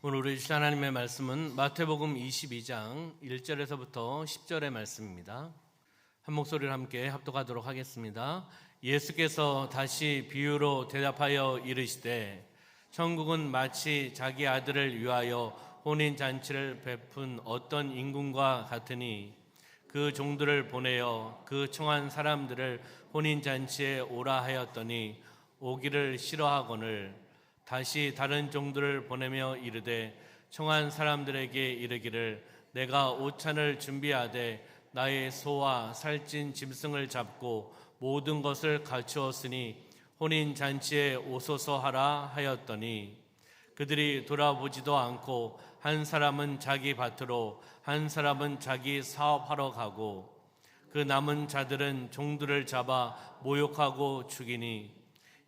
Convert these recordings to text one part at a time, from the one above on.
오늘 우리 주신 하나님의 말씀은 마태복음 22장 1절에서부터 10절의 말씀입니다. 한 목소리를 함께 합독하도록 하겠습니다. 예수께서 다시 비유로 대답하여 이르시되 천국은 마치 자기 아들을 위하여 혼인잔치를 베푼 어떤 임금과 같으니 그 종들을 보내어 그 청한 사람들을 혼인잔치에 오라 하였더니 오기를 싫어하거늘 다시 다른 종들을 보내며 이르되 청한 사람들에게 이르기를 내가 오찬을 준비하되 나의 소와 살찐 짐승을 잡고 모든 것을 갖추었으니 혼인잔치에 오소서 하라 하였더니 그들이 돌아보지도 않고 한 사람은 자기 밭으로 한 사람은 자기 사업하러 가고 그 남은 자들은 종들을 잡아 모욕하고 죽이니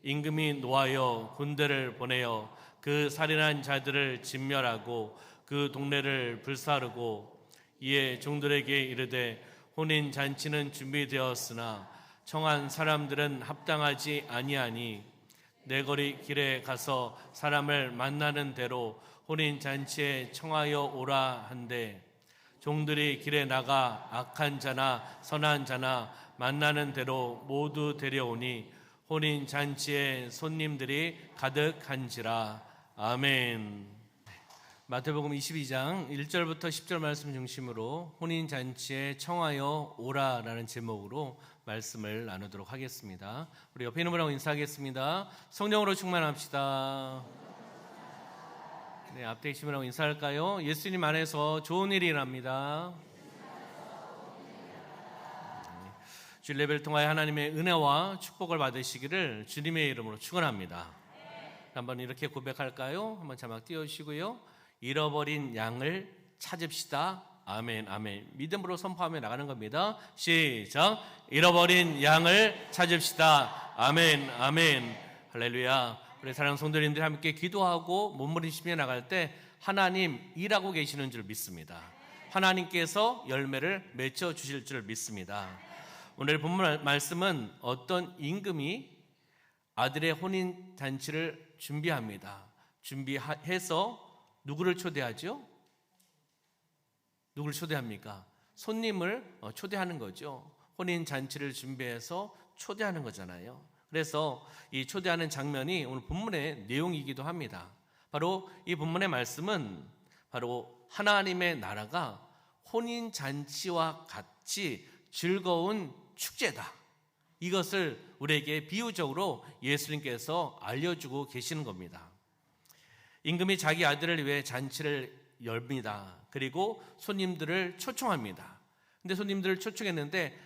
임금이 노하여 군대를 보내어 그 살인한 자들을 진멸하고 그 동네를 불사르고 이에 종들에게 이르되 혼인잔치는 준비되었으나 청한 사람들은 합당하지 아니하니 내 거리 길에 가서 사람을 만나는 대로 혼인잔치에 청하여 오라 한데 종들이 길에 나가 악한 자나 선한 자나 만나는 대로 모두 데려오니 혼인잔치에 손님들이 가득한지라. 아멘. 마태복음 22장 1절부터 10절 말씀 중심으로 혼인잔치에 청하여 오라라는 제목으로 말씀을 나누도록 하겠습니다. 우리 옆에 있는 분하고 인사하겠습니다. 성령으로 충만합시다. 네, 앞에 계신 분하고 인사할까요? 예수님 안에서 좋은 일이 일어납니다. 주일 예배를 통하여 하나님의 은혜와 축복을 받으시기를 주님의 이름으로 축원합니다. 한번 이렇게 고백할까요? 한번 자막 띄워주시고요. 잃어버린 양을 찾읍시다. 아멘, 아멘. 믿음으로 선포하며 나가는 겁니다. 시작. 잃어버린 양을 찾읍시다. 아멘, 아멘. 할렐루야. 우리 사랑하는 성도님들 함께 기도하고 몸부림치며 나갈 때 하나님 일하고 계시는 줄 믿습니다. 하나님께서 열매를 맺어 주실 줄 믿습니다. 오늘 본문 말씀은 어떤 임금이 아들의 혼인잔치를 준비합니다. 준비해서 누구를 초대하죠? 누구를 초대합니까? 손님을 초대하는 거죠. 혼인잔치를 준비해서 초대하는 거잖아요. 그래서 이 초대하는 장면이 오늘 본문의 내용이기도 합니다. 바로 이 본문의 말씀은 바로 하나님의 나라가 혼인잔치와 같이 즐거운 축제다. 이것을 우리에게 비유적으로 예수님께서 알려주고 계시는 겁니다. 임금이 자기 아들을 위해 잔치를 엽니다. 그리고 손님들을 초청합니다. 근데 손님들을 초청했는데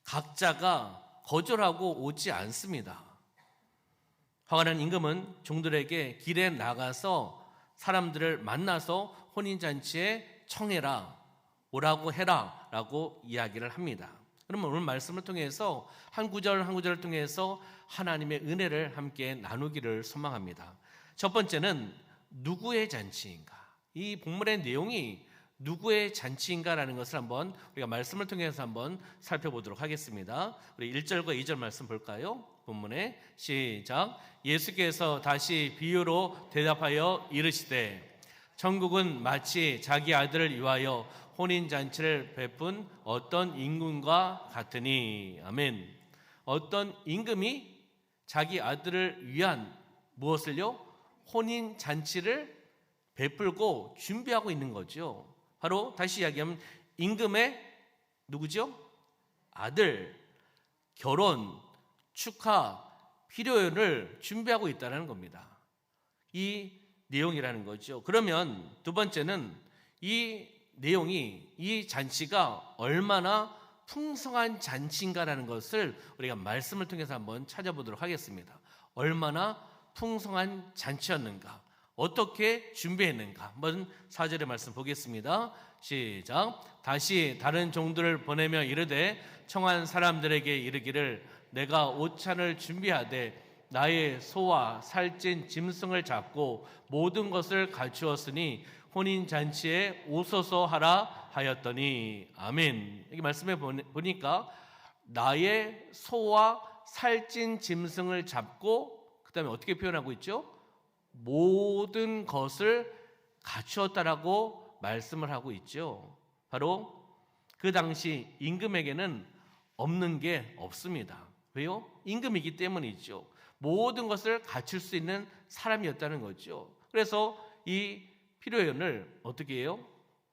각자가 거절하고 오지 않습니다. 화가 난 임금은 종들에게 길에 나가서 사람들을 만나서 혼인잔치에 청해라, 오라고 해라 라고 이야기를 합니다. 그러면 오늘 말씀을 통해서 한 구절 한 구절을 통해서 하나님의 은혜를 함께 나누기를 소망합니다. 첫 번째는 누구의 잔치인가? 이 본문의 내용이 누구의 잔치인가라는 것을 한번 우리가 말씀을 통해서 한번 살펴보도록 하겠습니다. 우리 1절과 2절 말씀 볼까요? 본문에 시작. 예수께서 다시 비유로 대답하여 이르시되 천국은 마치 자기 아들을 위하여 혼인잔치를 베푼 어떤 임금과 같으니. 아멘. 어떤 임금이 자기 아들을 위한 무엇을요? 혼인잔치를 베풀고 준비하고 있는 거죠. 바로 다시 이야기하면 임금의 누구죠? 아들 결혼 축하 피로연을 준비하고 있다는 겁니다. 이 내용이라는 거죠. 그러면 두 번째는 이 내용이 이 잔치가 얼마나 풍성한 잔치인가라는 것을 우리가 말씀을 통해서 한번 찾아보도록 하겠습니다. 얼마나 풍성한 잔치였는가, 어떻게 준비했는가. 한번 4절의 말씀 보겠습니다. 시작. 다시 다른 종들을 보내며 이르되 청한 사람들에게 이르기를 내가 오찬을 준비하되 나의 소와 살찐 짐승을 잡고 모든 것을 갖추었으니 혼인잔치에 오소서 하라 하였더니. 아멘. 여기 말씀해 보니까 나의 소와 살찐 짐승을 잡고 그 다음에 어떻게 표현하고 있죠? 모든 것을 갖추었다라고 말씀을 하고 있죠. 바로 그 당시 임금에게는 없는 게 없습니다. 왜요? 임금이기 때문이죠. 모든 것을 갖출 수 있는 사람이었다는 거죠. 그래서 이 피로연을 어떻게 해요?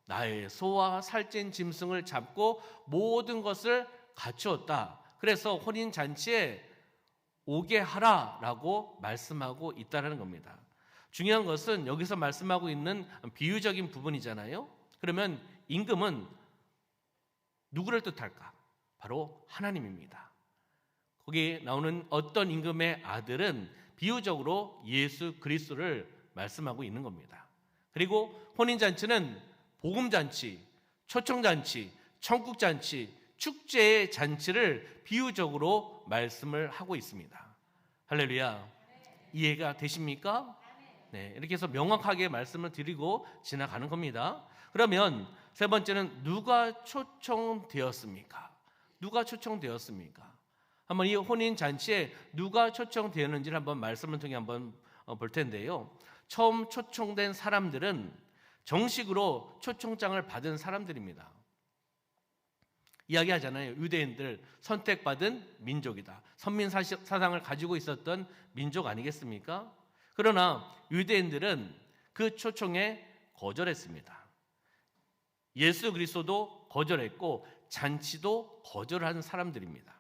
나의 소와 살찐 짐승을 잡고 모든 것을 갖추었다. 그래서 혼인잔치에 오게 하라라고 말씀하고 있다는 겁니다. 중요한 것은 여기서 말씀하고 있는 비유적인 부분이잖아요. 그러면 임금은 누구를 뜻할까? 바로 하나님입니다. 거기 나오는 어떤 임금의 아들은 비유적으로 예수 그리스도를 말씀하고 있는 겁니다. 그리고 혼인잔치는 복음잔치, 초청잔치, 천국잔치, 축제의 잔치를 비유적으로 말씀을 하고 있습니다. 할렐루야. 이해가 되십니까? 네, 이렇게 해서 명확하게 말씀을 드리고 지나가는 겁니다. 그러면 세 번째는 누가 초청되었습니까? 누가 초청되었습니까? 한번 이 혼인잔치에 누가 초청되었는지를 한번 말씀을 통해 한번 볼 텐데요. 처음 초청된 사람들은 정식으로 초청장을 받은 사람들입니다. 이야기하잖아요. 유대인들 선택받은 민족이다. 선민사상을 가지고 있었던 민족 아니겠습니까? 그러나 유대인들은 그 초청에 거절했습니다. 예수 그리스도도 거절했고 잔치도 거절한 사람들입니다.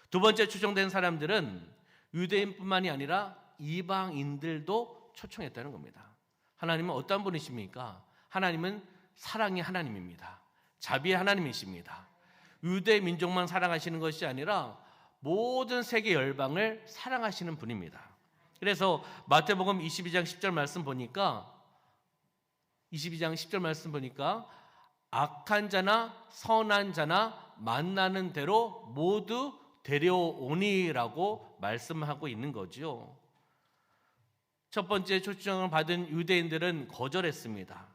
두 번째 초청된 사람들은 유대인뿐만이 아니라 이방인들도 초청했다는 겁니다. 하나님은 어떤 분이십니까? 하나님은 사랑의 하나님입니다. 자비의 하나님이십니다. 유대 민족만 사랑하시는 것이 아니라 모든 세계 열방을 사랑하시는 분입니다. 그래서 마태복음 22장 10절 말씀 보니까 악한 자나 선한 자나 만나는 대로 모두 데려오니라고 말씀하고 있는 거죠. 첫 번째 초청을 받은 유대인들은 거절했습니다.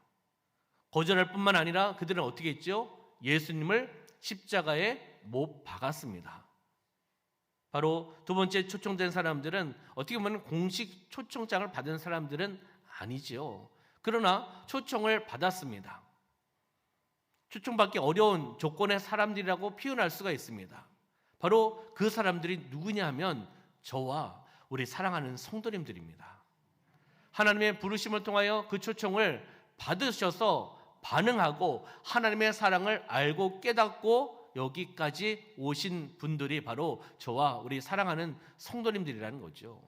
거절할 뿐만 아니라 그들은 어떻게 했죠? 예수님을 십자가에 못 박았습니다. 바로 두 번째 초청된 사람들은 어떻게 보면 공식 초청장을 받은 사람들은 아니죠. 그러나 초청을 받았습니다. 초청받기 어려운 조건의 사람들이라고 표현할 수가 있습니다. 바로 그 사람들이 누구냐 하면 저와 우리 사랑하는 성도님들입니다. 하나님의 부르심을 통하여 그 초청을 받으셔서 반응하고 하나님의 사랑을 알고 깨닫고 여기까지 오신 분들이 바로 저와 우리 사랑하는 성도님들이라는 거죠.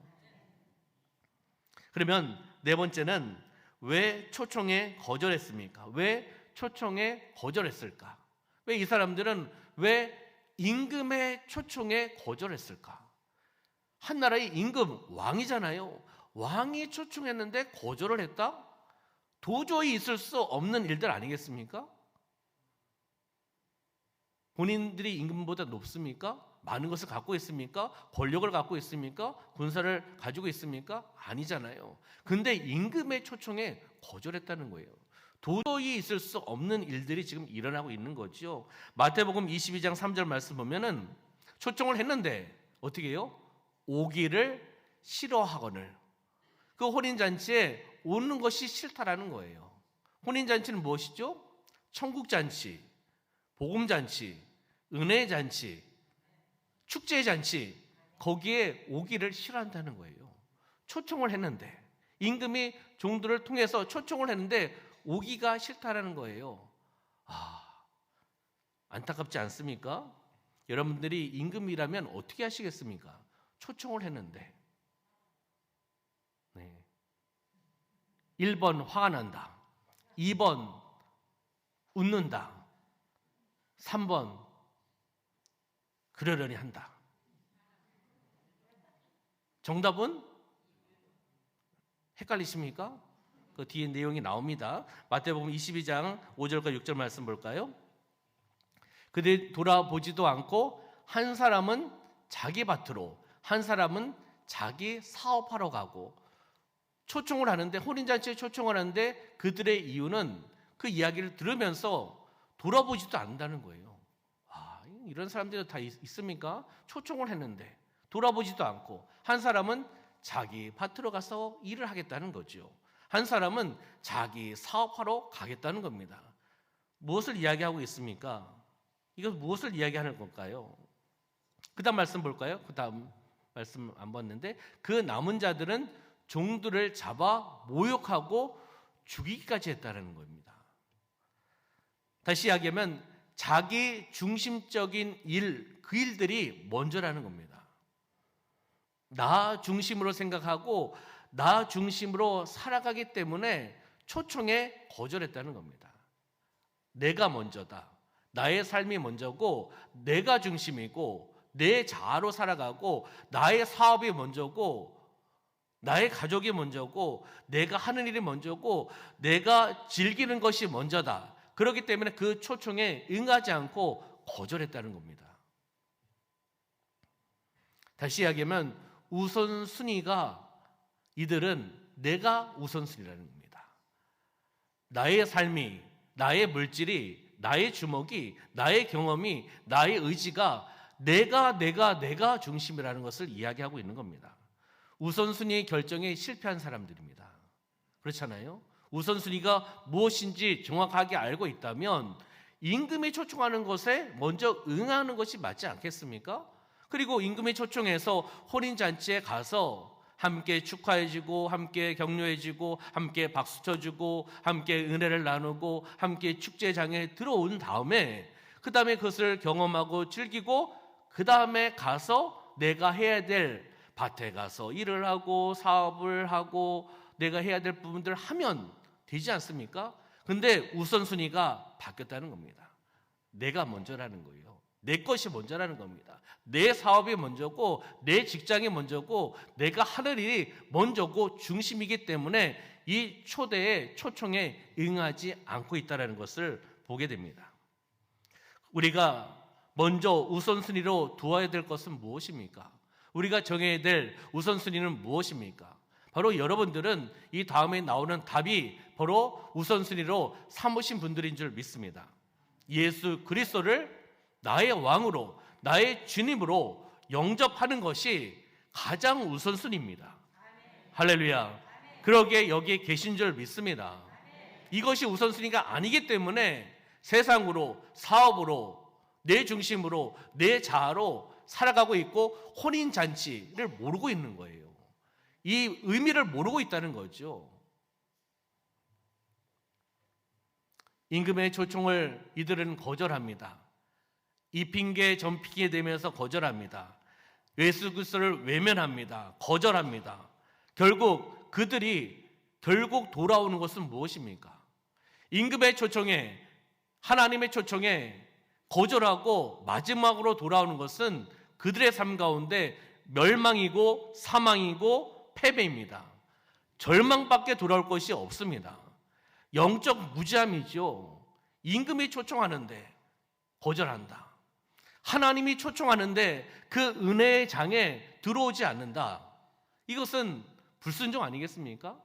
그러면 네 번째는 왜 초청에 거절했습니까? 왜 초청에 거절했을까? 왜 이 사람들은 왜 임금의 초청에 거절했을까? 한 나라의 임금, 왕이잖아요. 왕이 초청했는데 거절을 했다? 도저히 있을 수 없는 일들 아니겠습니까? 본인들이 임금보다 높습니까? 많은 것을 갖고 있습니까? 권력을 갖고 있습니까? 군사를 가지고 있습니까? 아니잖아요. 근데 임금의 초청에 거절했다는 거예요. 도저히 있을 수 없는 일들이 지금 일어나고 있는 거죠. 마태복음 22장 3절 말씀 보면은 초청을 했는데 어떻게 해요? 오기를 싫어하거늘. 그 혼인잔치에 오는 것이 싫다라는 거예요. 혼인잔치는 무엇이죠? 천국잔치, 복음잔치, 은혜잔치, 축제잔치, 거기에 오기를 싫어한다는 거예요. 초청을 했는데, 임금이 종들을 통해서 초청을 했는데 오기가 싫다라는 거예요. 안타깝지 않습니까? 여러분들이 임금이라면 어떻게 하시겠습니까? 초청을 했는데. 네. 1번 화가 난다. 2번 웃는다. 3번 그러려니 한다. 정답은 헷갈리십니까? 그 뒤에 내용이 나옵니다. 마태복음 22장 5절과 6절 말씀 볼까요? 그들이 돌아보지도 않고 한 사람은 자기 밭으로 한 사람은 자기 사업하러 가고 초청을 하는데 혼인잔치에 초청을 하는데 그들의 이유는 그 이야기를 들으면서 돌아보지도 않는다는 거예요. 이런 사람들이 다 있습니까? 초청을 했는데 돌아보지도 않고 한 사람은 자기 밭으로 가서 일을 하겠다는 거죠. 한 사람은 자기 사업하러 가겠다는 겁니다. 무엇을 이야기하고 있습니까? 이거 무엇을 이야기하는 걸까요? 그 다음 말씀 볼까요? 그 다음 말씀 안 봤는데, 그 남은 자들은 종들을 잡아 모욕하고 죽이기까지 했다는 겁니다. 다시 이야기하면 자기 중심적인 일, 그 일들이 먼저라는 겁니다. 나 중심으로 생각하고 나 중심으로 살아가기 때문에 초청에 거절했다는 겁니다. 내가 먼저다. 나의 삶이 먼저고 내가 중심이고 내 자아로 살아가고 나의 사업이 먼저고 나의 가족이 먼저고 내가 하는 일이 먼저고 내가 즐기는 것이 먼저다. 그렇기 때문에 그 초청에 응하지 않고 거절했다는 겁니다. 다시 이야기하면 우선순위가, 이들은 내가 우선순위라는 겁니다. 나의 삶이, 나의 물질이, 나의 주먹이, 나의 경험이, 나의 의지가 내가 중심이라는 것을 이야기하고 있는 겁니다. 우선순위 결정에 실패한 사람들입니다. 그렇잖아요? 우선순위가 무엇인지 정확하게 알고 있다면 임금이 초청하는 것에 먼저 응하는 것이 맞지 않겠습니까? 그리고 임금이 초청해서 혼인잔치에 가서 함께 축하해주고 함께 격려해주고 함께 박수 쳐주고 함께 은혜를 나누고 함께 축제장에 들어온 다음에 그 다음에 그것을 경험하고 즐기고 그 다음에 가서 내가 해야 될 밭에 가서 일을 하고 사업을 하고 내가 해야 될 부분들을 하면 되지 않습니까? 근데 우선순위가 바뀌었다는 겁니다. 내가 먼저라는 거예요. 내 것이 먼저라는 겁니다. 내 사업이 먼저고 내 직장이 먼저고 내가 하는 일이 먼저고 중심이기 때문에 이 초대에 초청에 응하지 않고 있다는 것을 보게 됩니다. 우리가 먼저 우선순위로 두어야 될 것은 무엇입니까? 우리가 정해야 될 우선순위는 무엇입니까? 바로 여러분들은 이 다음에 나오는 답이 바로 우선순위로 삼으신 분들인 줄 믿습니다. 예수 그리스도를 나의 왕으로, 나의 주님으로 영접하는 것이 가장 우선순위입니다. 할렐루야. 그러기에 여기에 계신 줄 믿습니다. 이것이 우선순위가 아니기 때문에 세상으로, 사업으로, 내 중심으로, 내 자아로 살아가고 있고 혼인잔치를 모르고 있는 거예요. 이 의미를 모르고 있다는 거죠. 임금의 초청을 이들은 거절합니다. 이 핑계 전 핑계 대면서 거절합니다. 예수 그리스도를 외면합니다. 거절합니다. 결국 그들이 돌아오는 것은 무엇입니까? 임금의 초청에, 하나님의 초청에 거절하고 마지막으로 돌아오는 것은 그들의 삶 가운데 멸망이고 사망이고 패배입니다. 절망밖에 돌아올 것이 없습니다. 영적 무지함이죠. 임금이 초청하는데 거절한다. 하나님이 초청하는데 그 은혜의 장에 들어오지 않는다. 이것은 불순종 아니겠습니까?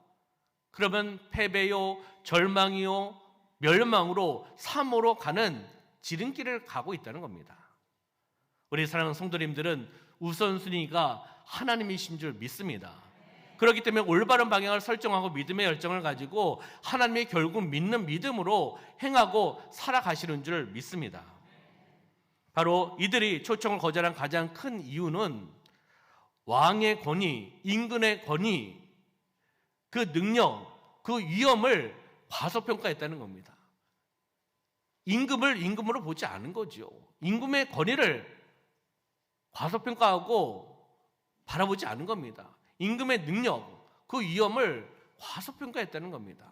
그러면 패배요, 절망이요, 멸망으로 사모로 가는 지름길을 가고 있다는 겁니다. 우리 사랑하는 성도님들은 우선순위가 하나님이신 줄 믿습니다. 그렇기 때문에 올바른 방향을 설정하고 믿음의 열정을 가지고 하나님의 결국 믿는 믿음으로 행하고 살아가시는 줄 믿습니다. 바로 이들이 초청을 거절한 가장 큰 이유는 왕의 권위, 임금의 권위, 그 능력, 그 위엄을 과소평가했다는 겁니다. 임금을 임금으로 보지 않은 거죠. 임금의 권위를 과소평가하고 바라보지 않은 겁니다. 임금의 능력, 그 위엄을 과소평가했다는 겁니다.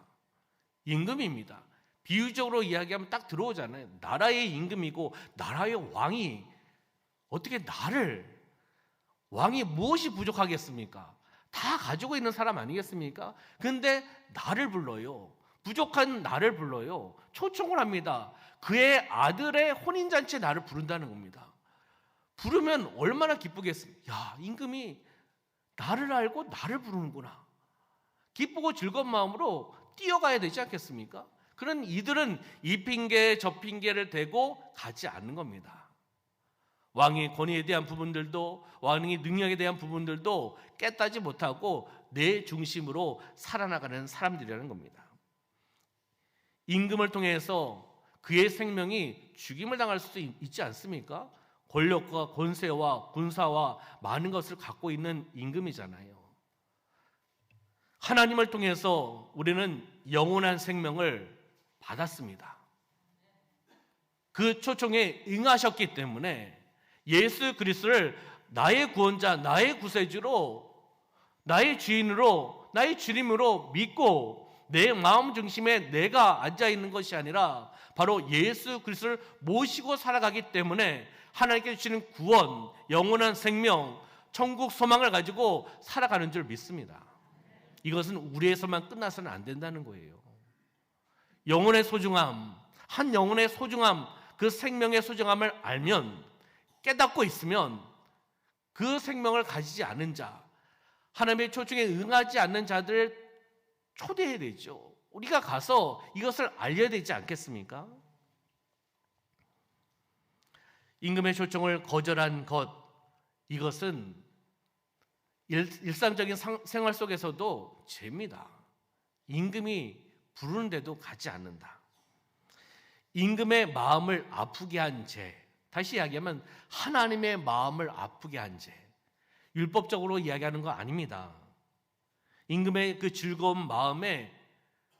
임금입니다. 비유적으로 이야기하면 딱 들어오잖아요. 나라의 임금이고 나라의 왕이 어떻게 왕이 무엇이 부족하겠습니까? 다 가지고 있는 사람 아니겠습니까? 근데 나를 불러요. 부족한 나를 불러요. 초청을 합니다. 그의 아들의 혼인잔치에 나를 부른다는 겁니다. 부르면 얼마나 기쁘겠습니까? 야, 임금이 나를 알고 나를 부르는구나. 기쁘고 즐거운 마음으로 뛰어가야 되지 않겠습니까? 그런 이들은 이 핑계 저 핑계를 대고 가지 않는 겁니다. 왕의 권위에 대한 부분들도, 왕의 능력에 대한 부분들도 깨닫지 못하고 내 중심으로 살아나가는 사람들이라는 겁니다. 임금을 통해서 그의 생명이 죽임을 당할 수도 있지 않습니까? 권력과 권세와 군사와 많은 것을 갖고 있는 임금이잖아요. 하나님을 통해서 우리는 영원한 생명을 받았습니다. 그 초청에 응하셨기 때문에 예수 그리스도를 나의 구원자, 나의 구세주로, 나의 주인으로, 나의 주님으로 믿고 내 마음 중심에 내가 앉아 있는 것이 아니라 바로 예수 그리스도를 모시고 살아가기 때문에 하나님께 주시는 구원, 영원한 생명, 천국 소망을 가지고 살아가는 줄 믿습니다. 이것은 우리에서만 끝나서는 안 된다는 거예요. 영혼의 소중함, 한 영혼의 소중함, 그 생명의 소중함을 알면, 깨닫고 있으면 그 생명을 가지지 않은 자, 하나님의 초청에 응하지 않는 자들을 초대해야 되죠. 우리가 가서 이것을 알려야 되지 않겠습니까? 임금의 초청을 거절한 것, 이것은 일상적인 생활 속에서도 죄입니다. 임금이 부르는데도 가지 않는다. 임금의 마음을 아프게 한 죄, 다시 이야기하면 하나님의 마음을 아프게 한 죄, 율법적으로 이야기하는 거 아닙니다. 임금의 그 즐거운 마음에,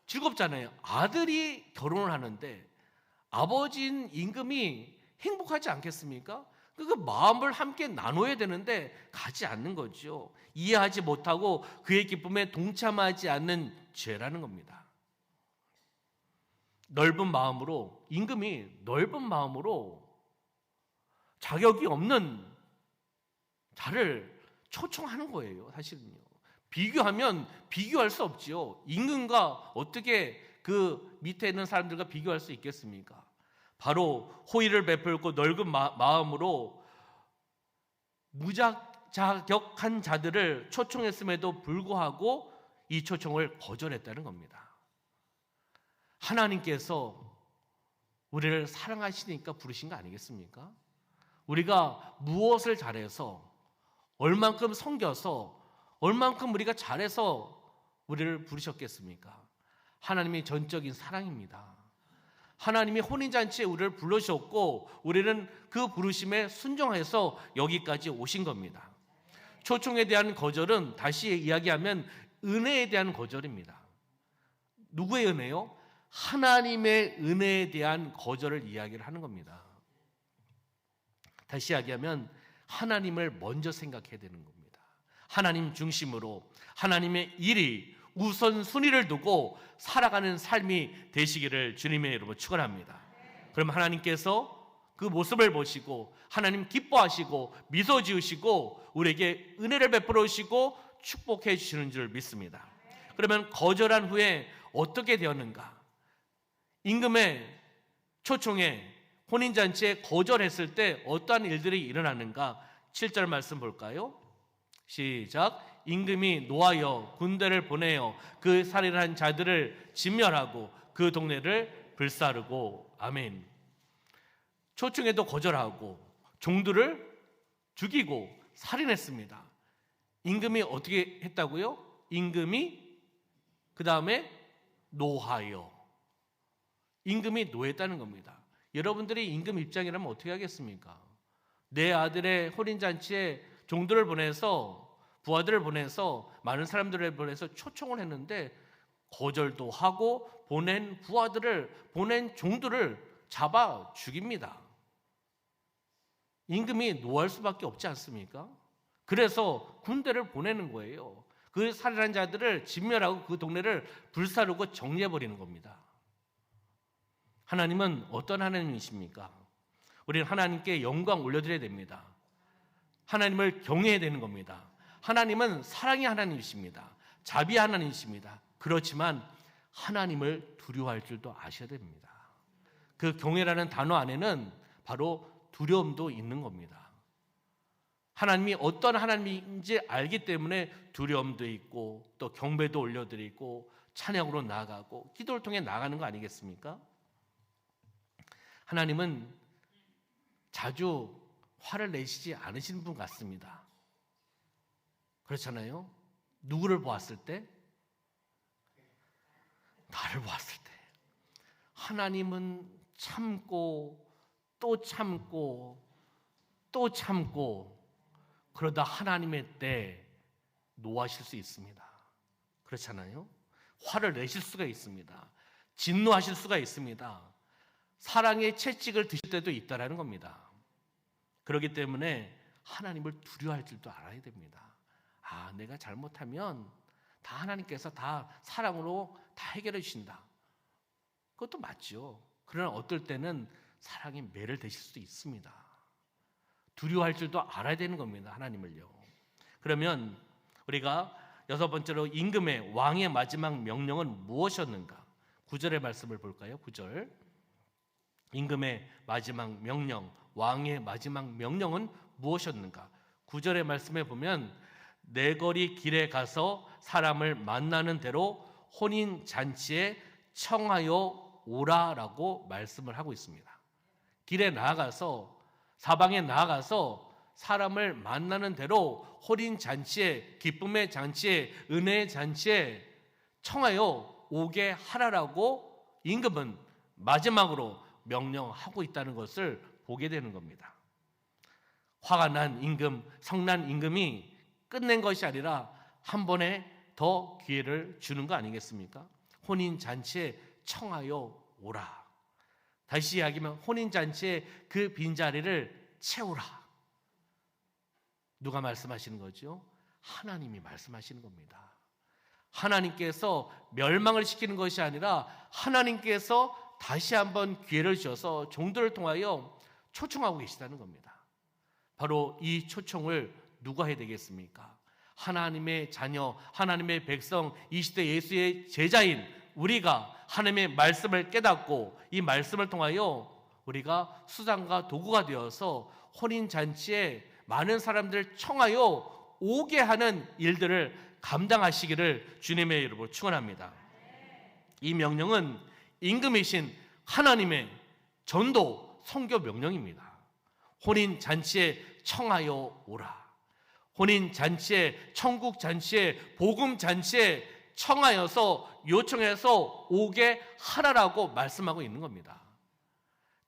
즐겁잖아요. 아들이 결혼을 하는데 아버지인 임금이 행복하지 않겠습니까? 그 마음을 함께 나눠야 되는데 가지 않는 거죠. 이해하지 못하고 그의 기쁨에 동참하지 않는 죄라는 겁니다. 넓은 마음으로, 임금이 넓은 마음으로 자격이 없는 자를 초청하는 거예요. 사실은요. 비교하면 비교할 수 없지요. 임금과 어떻게 그 밑에 있는 사람들과 비교할 수 있겠습니까? 바로 호의를 베풀고 넓은 마음으로 무자격한 자들을 초청했음에도 불구하고 이 초청을 거절했다는 겁니다. 하나님께서 우리를 사랑하시니까 부르신 거 아니겠습니까? 우리가 무엇을 잘해서, 얼만큼 섬겨서, 얼만큼 우리가 잘해서 우리를 부르셨겠습니까? 하나님이 전적인 사랑입니다. 하나님이 혼인잔치에 우리를 불러주셨고 우리는 그 부르심에 순종해서 여기까지 오신 겁니다. 초청에 대한 거절은 다시 이야기하면 은혜에 대한 거절입니다. 누구의 은혜요? 하나님의 은혜에 대한 거절을 이야기를 하는 겁니다. 다시 이야기하면 하나님을 먼저 생각해야 되는 겁니다. 하나님 중심으로 하나님의 일이 우선순위를 두고 살아가는 삶이 되시기를 주님의 이름으로 축원합니다. 그럼 하나님께서 그 모습을 보시고 하나님 기뻐하시고 미소 지으시고 우리에게 은혜를 베풀어 주시고 축복해 주시는 줄 믿습니다. 그러면 거절한 후에 어떻게 되었는가? 임금의 초청에, 혼인잔치에 거절했을 때 어떠한 일들이 일어나는가? 7절 말씀 볼까요? 시작. 임금이 노하여 군대를 보내어 그 살인한 자들을 진멸하고 그 동네를 불사르고. 아멘. 초청에도 거절하고 종들을 죽이고 살인했습니다. 임금이 어떻게 했다고요? 임금이 그 다음에 노하여. 임금이 노했다는 겁니다. 여러분들이 임금 입장이라면 어떻게 하겠습니까? 내 아들의 혼인잔치에 종들을 보내서, 부하들을 보내서, 많은 사람들을 보내서 초청을 했는데 거절도 하고 보낸 부하들을, 보낸 종들을 잡아 죽입니다. 임금이 노할 수밖에 없지 않습니까? 그래서 군대를 보내는 거예요. 그 살인한 자들을 진멸하고 그 동네를 불사르고 정리해버리는 겁니다. 하나님은 어떤 하나님이십니까? 우리는 하나님께 영광 올려드려야 됩니다. 하나님을 경외해야 되는 겁니다. 하나님은 사랑의 하나님이십니다. 자비의 하나님이십니다. 그렇지만 하나님을 두려워할 줄도 아셔야 됩니다. 그 경외라는 단어 안에는 바로 두려움도 있는 겁니다. 하나님이 어떤 하나님인지 알기 때문에 두려움도 있고 또 경배도 올려드리고 찬양으로 나아가고 기도를 통해 나아가는 거 아니겠습니까? 하나님은 자주 화를 내시지 않으시는 분 같습니다. 그렇잖아요? 누구를 보았을 때? 나를 보았을 때. 하나님은 참고 또 참고 또 참고 그러다 하나님의 때 노하실 수 있습니다. 그렇잖아요? 화를 내실 수가 있습니다. 진노하실 수가 있습니다. 사랑의 채찍을 드실 때도 있다라는 겁니다. 그렇기 때문에 하나님을 두려워할 줄도 알아야 됩니다. 내가 잘못하면 다 하나님께서 다 사랑으로 다 해결해 주신다. 그것도 맞죠. 그러나 어떨 때는 사랑의 매를 대실 수도 있습니다. 두려워할 줄도 알아야 되는 겁니다. 하나님을요. 그러면 우리가 여섯 번째로 임금의 왕의 마지막 명령은 무엇이었는가? 9절의 말씀을 볼까요? 9절. 임금의 마지막 명령, 왕의 마지막 명령은 무엇이었는가? 9절의 말씀에 보면 내 거리 길에 가서 사람을 만나는 대로 혼인 잔치에 청하여 오라라고 말씀을 하고 있습니다. 길에 나아가서 사방에 나아가서 사람을 만나는 대로 혼인 잔치에, 기쁨의 잔치에, 은혜의 잔치에 청하여 오게 하라라고 임금은 마지막으로 명령하고 있다는 것을 보게 되는 겁니다. 화가 난 임금, 성난 임금이 끝낸 것이 아니라 한 번에 더 기회를 주는 거 아니겠습니까? 혼인 잔치에 청하여 오라. 다시 이야기하면 혼인 잔치에 그 빈자리를 채우라. 누가 말씀하시는 거죠? 하나님이 말씀하시는 겁니다. 하나님께서 멸망을 시키는 것이 아니라 하나님께서 다시 한번 기회를 주셔서 종들을 통하여 초청하고 계시다는 겁니다. 바로 이 초청을 누가 해야 되겠습니까? 하나님의 자녀, 하나님의 백성, 이 시대 예수의 제자인 우리가 하나님의 말씀을 깨닫고 이 말씀을 통하여 우리가 수단과 도구가 되어서 혼인잔치에 많은 사람들을 청하여 오게 하는 일들을 감당하시기를 주님의 이름으로 축원합니다. 이 명령은 임금이신 하나님의 전도 선교 명령입니다. 혼인잔치에 청하여 오라. 혼인잔치에, 천국잔치에, 복음잔치에 청하여서 요청해서 오게 하라라고 말씀하고 있는 겁니다.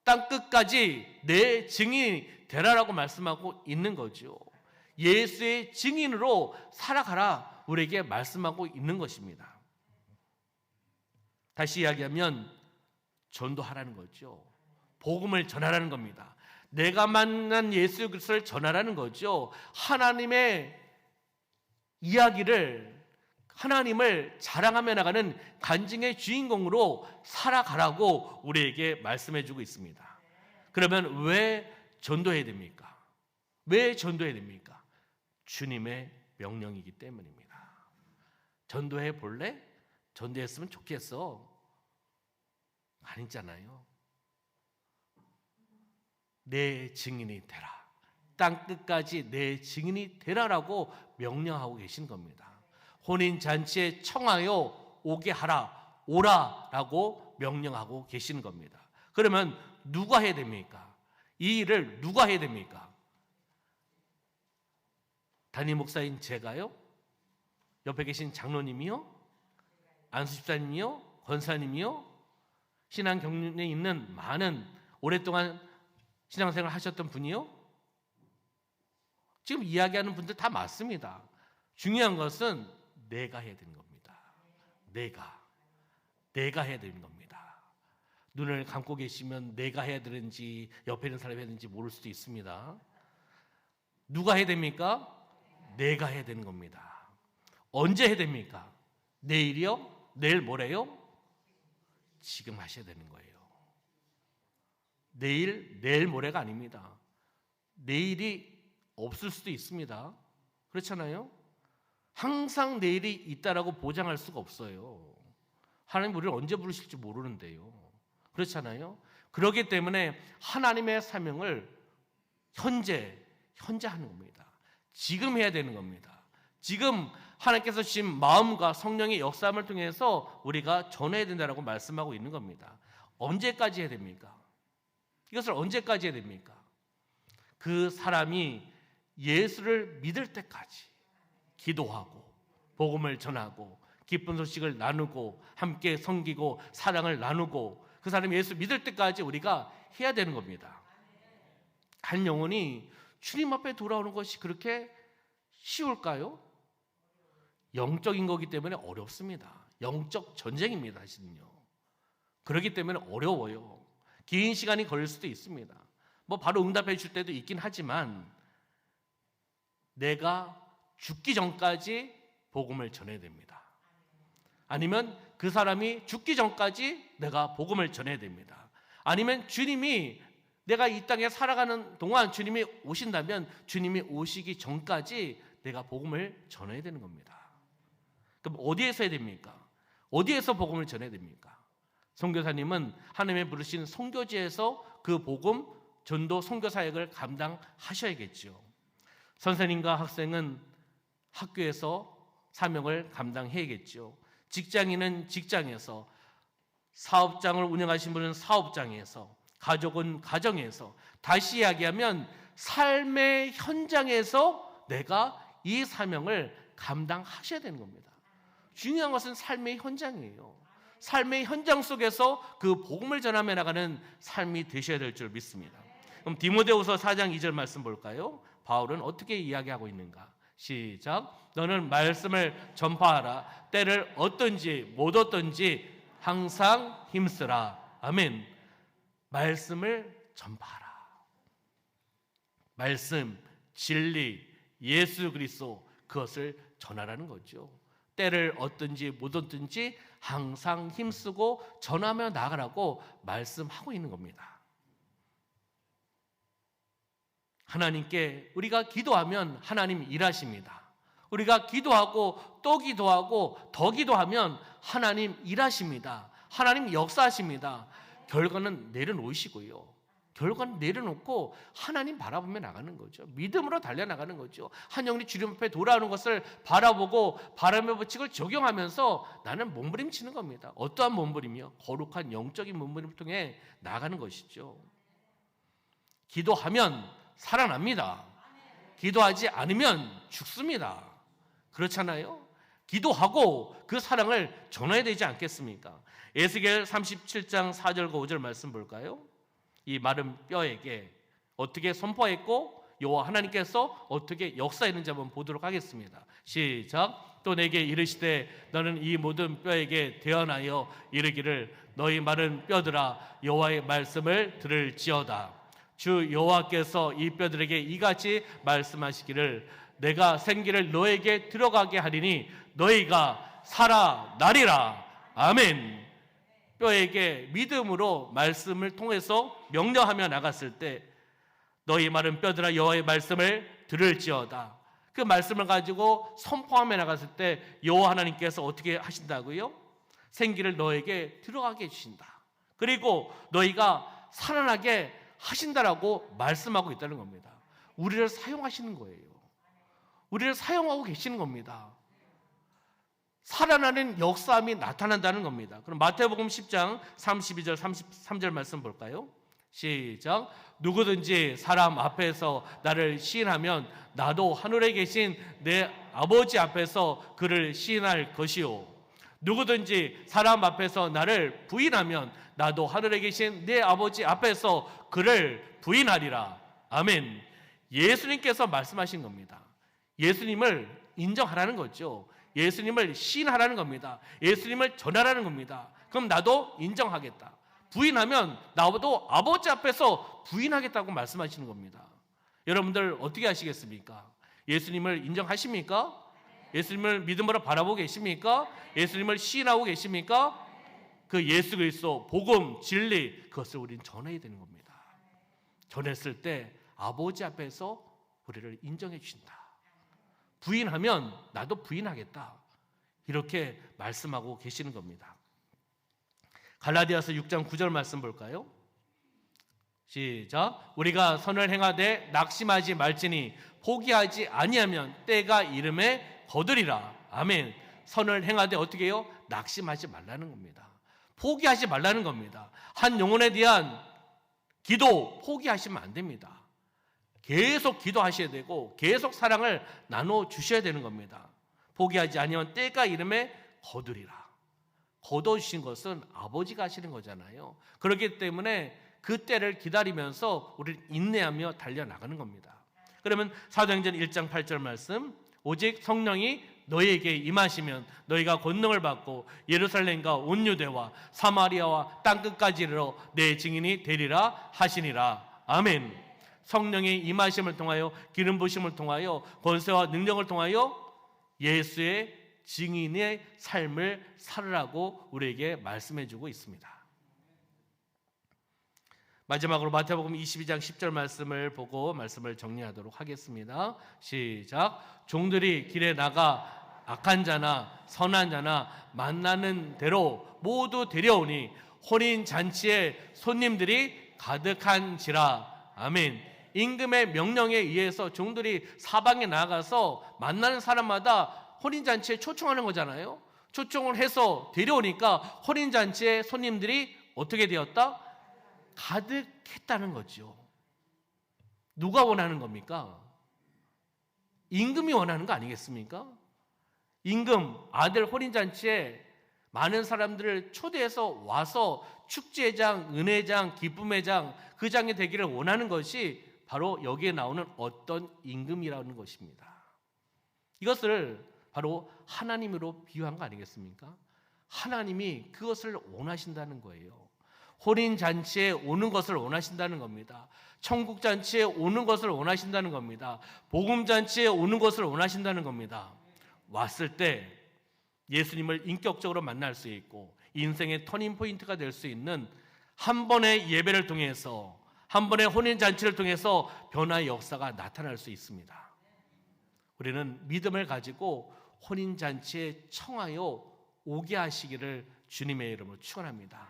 땅끝까지 내 증인이 되라라고 말씀하고 있는 거죠. 예수의 증인으로 살아가라 우리에게 말씀하고 있는 것입니다. 다시 이야기하면 전도하라는 거죠. 복음을 전하라는 겁니다. 내가 만난 예수 그리스도를 전하라는 거죠. 하나님의 이야기를, 하나님을 자랑하며 나가는 간증의 주인공으로 살아가라고 우리에게 말씀해주고 있습니다. 그러면 왜 전도해야 됩니까? 왜 전도해야 됩니까? 주님의 명령이기 때문입니다. 전도해 볼래? 전도했으면 좋겠어. 아니잖아요. 내 증인이 되라. 땅끝까지 내 증인이 되라라고 명령하고 계신 겁니다. 혼인잔치에 청하여 오게 하라, 오라라고 명령하고 계시는 겁니다. 그러면 누가 해야 됩니까? 이 일을 누가 해야 됩니까? 담임 목사인 제가요? 옆에 계신 장로님이요? 안수 집사님이요? 권사님이요? 신앙 경륜에 있는 많은 오랫동안 신앙생활 하셨던 분이요? 지금 이야기하는 분들 다 맞습니다. 중요한 것은 내가 해야 되는 겁니다. 내가 해야 되는 겁니다. 눈을 감고 계시면 내가 해야 되는지 옆에 있는 사람이 해야 되는지 모를 수도 있습니다. 누가 해야 됩니까? 내가 해야 되는 겁니다. 언제 해야 됩니까? 내일이요? 내일 모레요? 지금 하셔야 되는 거예요. 내일 모레가 아닙니다. 내일이 없을 수도 있습니다. 그렇잖아요? 항상 내일이 있다라고 보장할 수가 없어요. 하나님 우리를 언제 부르실지 모르는데요. 그렇잖아요? 그렇기 때문에 하나님의 사명을 현재 하는 겁니다. 지금 해야 되는 겁니다. 지금 하나님께서 주신 마음과 성령의 역사함을 통해서 우리가 전해야 된다라고 말씀하고 있는 겁니다. 언제까지 해야 됩니까? 이것을 언제까지 해야 됩니까? 그 사람이 예수를 믿을 때까지 기도하고 복음을 전하고 기쁜 소식을 나누고 함께 섬기고 사랑을 나누고 그 사람이 예수 믿을 때까지 우리가 해야 되는 겁니다. 한 영혼이 주님 앞에 돌아오는 것이 그렇게 쉬울까요? 영적인 거기 때문에 어렵습니다. 영적 전쟁입니다, 사실은요. 그렇기 때문에 어려워요. 긴 시간이 걸릴 수도 있습니다. 뭐 바로 응답해 줄 때도 있긴 하지만 내가 죽기 전까지 복음을 전해야 됩니다. 아니면 그 사람이 죽기 전까지 내가 복음을 전해야 됩니다. 아니면 주님이 내가 이 땅에 살아가는 동안 주님이 오신다면 주님이 오시기 전까지 내가 복음을 전해야 되는 겁니다. 그럼 어디에서 해야 됩니까? 어디에서 복음을 전해야 됩니까? 선교사님은 하나님의 부르신 선교지에서 그 복음, 전도, 선교 사역을 감당하셔야겠죠. 선생님과 학생은 학교에서 사명을 감당해야겠죠. 직장인은 직장에서, 사업장을 운영하신 분은 사업장에서, 가족은 가정에서, 다시 이야기하면 삶의 현장에서 내가 이 사명을 감당하셔야 되는 겁니다. 중요한 것은 삶의 현장이에요. 삶의 현장 속에서 그 복음을 전하며 나가는 삶이 되셔야 될 줄 믿습니다. 그럼 디모데후서 4장 2절 말씀 볼까요? 바울은 어떻게 이야기하고 있는가? 시작. 너는 말씀을 전파하라. 때를 얻든지 못 얻든지 항상 힘쓰라. 아멘. 말씀을 전파하라. 말씀, 진리, 예수 그리스도, 그것을 전하라는 거죠. 때를 얻든지 못 얻든지 항상 힘쓰고 전하며 나가라고 말씀하고 있는 겁니다. 하나님께 우리가 기도하면 하나님 일하십니다. 우리가 기도하고 또 기도하고 더 기도하면 하나님 일하십니다. 하나님 역사하십니다. 결과는 내려놓으시고요. 결과는 내려놓고 하나님 바라보며 나가는 거죠. 믿음으로 달려나가는 거죠. 한 영혼이 주님 앞에 돌아오는 것을 바라보고 바람의 법칙을 적용하면서 나는 몸부림치는 겁니다. 어떠한 몸부림이요? 거룩한 영적인 몸부림을 통해 나가는 것이죠. 기도하면 살아납니다. 기도하지 않으면 죽습니다. 그렇잖아요? 기도하고 그 사랑을 전해야 되지 않겠습니까? 에스겔 37장 4절과 5절 말씀 볼까요? 이 마른 뼈에게 어떻게 선포했고 여호와 하나님께서 어떻게 역사했는지 한번 보도록 하겠습니다. 시작. 또 내게 이르시되 너는 이 모든 뼈에게 대언하여 이르기를 너희 마른 뼈들아 여호와의 말씀을 들을지어다. 주 여호와께서 이 뼈들에게 이같이 말씀하시기를 내가 생기를 너에게 들어가게 하리니 너희가 살아나리라. 아멘. 뼈에게 믿음으로 말씀을 통해서 명령하며 나갔을 때 너희 마른 뼈들아 여호와의 말씀을 들을지어다. 그 말씀을 가지고 선포하며 나갔을 때 여호와 하나님께서 어떻게 하신다고요? 생기를 너에게 들어가게 해주신다. 그리고 너희가 살아나게 하신다라고 말씀하고 있다는 겁니다. 우리를 사용하시는 거예요. 우리를 사용하고 계시는 겁니다. 살아나는 역사함이 나타난다는 겁니다. 그럼 마태복음 10장 32절 33절 말씀 볼까요? 시작. 누구든지 사람 앞에서 나를 시인하면 나도 하늘에 계신 내 아버지 앞에서 그를 시인할 것이요. 누구든지 사람 앞에서 나를 부인하면 나도 하늘에 계신 내 아버지 앞에서 그를 부인하리라. 아멘. 예수님께서 말씀하신 겁니다. 예수님을 인정하라는 거죠. 예수님을 시인하라는 겁니다. 예수님을 전하라는 겁니다. 그럼 나도 인정하겠다. 부인하면 나도 아버지 앞에서 부인하겠다고 말씀하시는 겁니다. 여러분들 어떻게 하시겠습니까? 예수님을 인정하십니까? 예수님을 믿음으로 바라보고 계십니까? 예수님을 시인하고 계십니까? 그 예수 그리스도 복음, 진리, 그것을 우리는 전해야 되는 겁니다. 전했을 때 아버지 앞에서 우리를 인정해 주신다. 부인하면 나도 부인하겠다. 이렇게 말씀하고 계시는 겁니다. 갈라디아서 6장 9절 말씀 볼까요? 시작. 우리가 선을 행하되 낙심하지 말지니 포기하지 아니하면 때가 이름에 거두리라. 아멘. 선을 행하되 어떻게 해요? 낙심하지 말라는 겁니다. 포기하지 말라는 겁니다. 한 영혼에 대한 기도 포기하시면 안 됩니다. 계속 기도하셔야 되고 계속 사랑을 나눠 주셔야 되는 겁니다. 포기하지 아니하면 때가 이름에 거두리라. 거둬주신 것은 아버지가 하시는 거잖아요. 그렇기 때문에 그 때를 기다리면서 우리를 인내하며 달려나가는 겁니다. 그러면 사도행전 1장 8절 말씀, 오직 성령이 너희에게 임하시면 너희가 권능을 받고 예루살렘과 온 유대와 사마리아와 땅끝까지 이르러 내 증인이 되리라 하시니라. 아멘. 성령의 임하심을 통하여 기름 부심을 통하여 권세와 능력을 통하여 예수의 증인의 삶을 살으라고 우리에게 말씀해 주고 있습니다. 마지막으로 마태복음 22장 10절 말씀을 보고 말씀을 정리하도록 하겠습니다. 시작. 종들이 길에 나가 악한 자나 선한 자나 만나는 대로 모두 데려오니 혼인 잔치에 손님들이 가득한지라. 아멘. 임금의 명령에 의해서 종들이 사방에 나가서 만나는 사람마다 혼인잔치에 초청하는 거잖아요. 초청을 해서 데려오니까 혼인잔치에 손님들이 어떻게 되었다? 가득했다는 거죠. 누가 원하는 겁니까? 임금이 원하는 거 아니겠습니까? 임금 아들 혼인잔치에 많은 사람들을 초대해서 와서 축제장, 은혜장, 기쁨의 장, 그 장이 되기를 원하는 것이 바로 여기에 나오는 어떤 임금이라는 것입니다. 이것을 바로 하나님으로 비유한 거 아니겠습니까? 하나님이 그것을 원하신다는 거예요. 혼인잔치에 오는 것을 원하신다는 겁니다. 천국잔치에 오는 것을 원하신다는 겁니다. 복음잔치에 오는 것을 원하신다는 겁니다. 왔을 때 예수님을 인격적으로 만날 수 있고 인생의 터닝포인트가 될 수 있는 한 번의 예배를 통해서, 한 번의 혼인잔치를 통해서 변화의 역사가 나타날 수 있습니다. 우리는 믿음을 가지고 혼인잔치에 청하여 오게 하시기를 주님의 이름으로 축원합니다.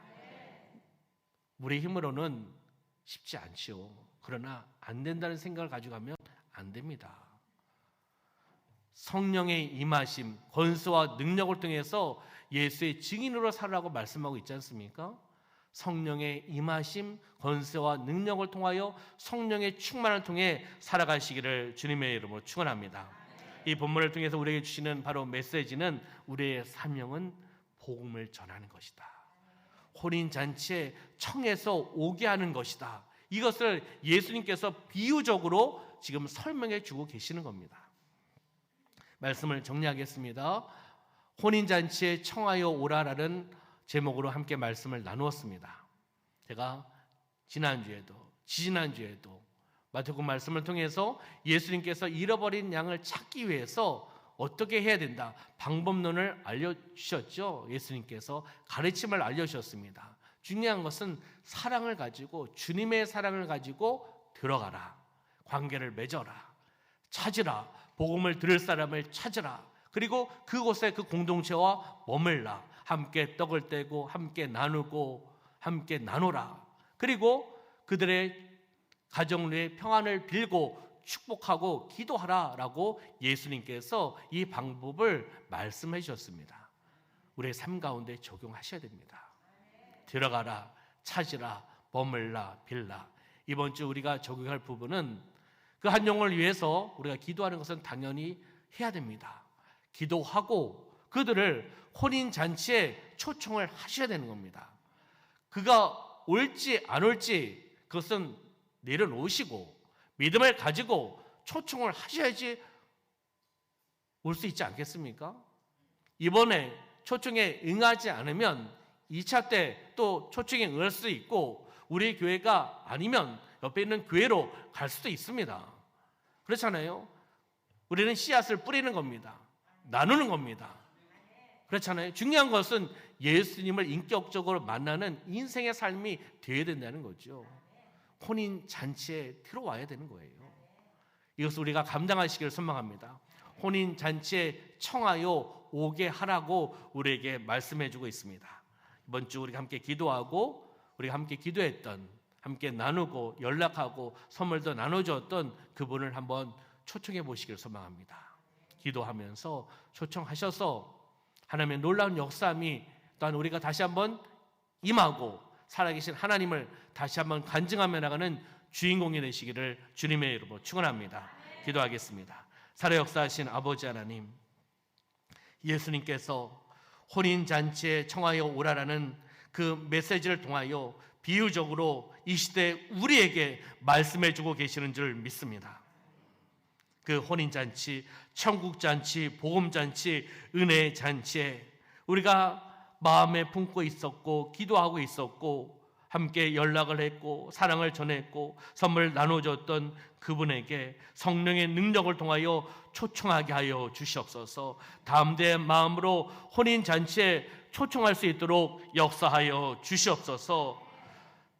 우리 힘으로는 쉽지 않지요. 그러나 안 된다는 생각을 가지고 가면 안 됩니다. 성령의 임하심, 권세와 능력을 통해서 예수의 증인으로 살라고 말씀하고 있지 않습니까? 성령의 임하심, 권세와 능력을 통하여 성령의 충만을 통해 살아가시기를 주님의 이름으로 축원합니다. 이 본문을 통해서 우리에게 주시는 바로 메시지는 우리의 사명은 복음을 전하는 것이다. 혼인잔치에 청해서 오게 하는 것이다. 이것을 예수님께서 비유적으로 지금 설명해 주고 계시는 겁니다. 말씀을 정리하겠습니다. 혼인잔치에 청하여 오라라는 제목으로 함께 말씀을 나누었습니다. 제가 지난주에도 지지난주에도 마태복음 말씀을 통해서 예수님께서 잃어버린 양을 찾기 위해서 어떻게 해야 된다, 방법론을 알려주셨죠. 예수님께서 가르침을 알려주셨습니다. 중요한 것은 사랑을 가지고, 주님의 사랑을 가지고 들어가라, 관계를 맺어라, 찾으라, 복음을 들을 사람을 찾으라, 그리고 그곳에 그 공동체와 머물라, 함께 떡을 떼고 함께 나누고 함께 나누라, 그리고 그들의 가정의 평안을 빌고 축복하고 기도하라라고 예수님께서 이 방법을 말씀해 주셨습니다. 우리의 삶 가운데 적용하셔야 됩니다. 들어가라, 찾으라, 머물라, 빌라. 이번 주 우리가 적용할 부분은 그 한 영혼을 위해서 우리가 기도하는 것은 당연히 해야 됩니다. 기도하고 그들을 혼인잔치에 초청을 하셔야 되는 겁니다. 그가 올지 안 올지 그것은 내려놓으시고 믿음을 가지고 초청을 하셔야지 올 수 있지 않겠습니까? 이번에 초청에 응하지 않으면 2차 때 또 초청에 응할 수도 있고, 우리 교회가 아니면 옆에 있는 교회로 갈 수도 있습니다. 그렇잖아요. 우리는 씨앗을 뿌리는 겁니다. 나누는 겁니다. 그렇잖아요. 중요한 것은 예수님을 인격적으로 만나는 인생의 삶이 되어야 된다는 거죠. 혼인잔치에 들어와야 되는 거예요. 이것을 우리가 감당하시기를 소망합니다. 혼인잔치에 청하여 오게 하라고 우리에게 말씀해주고 있습니다. 이번 주 우리가 함께 기도하고, 우리가 함께 기도했던, 함께 나누고 연락하고 선물도 나눠줬던 그분을 한번 초청해 보시기를 소망합니다. 기도하면서 초청하셔서 하나님의 놀라운 역사함이 또한 우리가 다시 한번 임하고 살아계신 하나님을 다시 한번 간증하며 나가는 주인공이 되시기를 주님의 이름으로 축원합니다. 기도하겠습니다. 살아 역사하신 아버지 하나님, 예수님께서 혼인잔치에 청하여 오라라는 그 메시지를 통하여 비유적으로 이 시대 우리에게 말씀해주고 계시는 줄 믿습니다. 그 혼인잔치, 천국잔치, 복음잔치, 은혜잔치에 우리가 마음에 품고 있었고 기도하고 있었고 함께 연락을 했고 사랑을 전했고 선물 나눠줬던 그분에게 성령의 능력을 통하여 초청하게 하여 주시옵소서. 담대한 마음으로 혼인잔치에 초청할 수 있도록 역사하여 주시옵소서.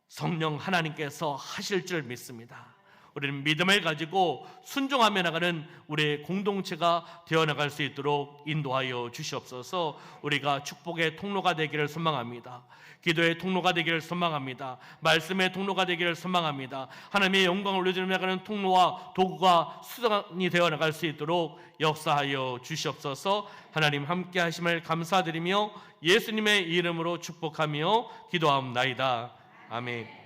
성령 하나님께서 하실 줄 믿습니다. 우리는 믿음을 가지고 순종하며 나가는 우리의 공동체가 되어나갈 수 있도록 인도하여 주시옵소서. 우리가 축복의 통로가 되기를 소망합니다. 기도의 통로가 되기를 소망합니다. 말씀의 통로가 되기를 소망합니다. 하나님의 영광을 올려드리며 나가는 통로와 도구가 수단이 되어나갈 수 있도록 역사하여 주시옵소서. 하나님 함께 하심을 감사드리며 예수님의 이름으로 축복하며 기도하옵나이다. 아멘.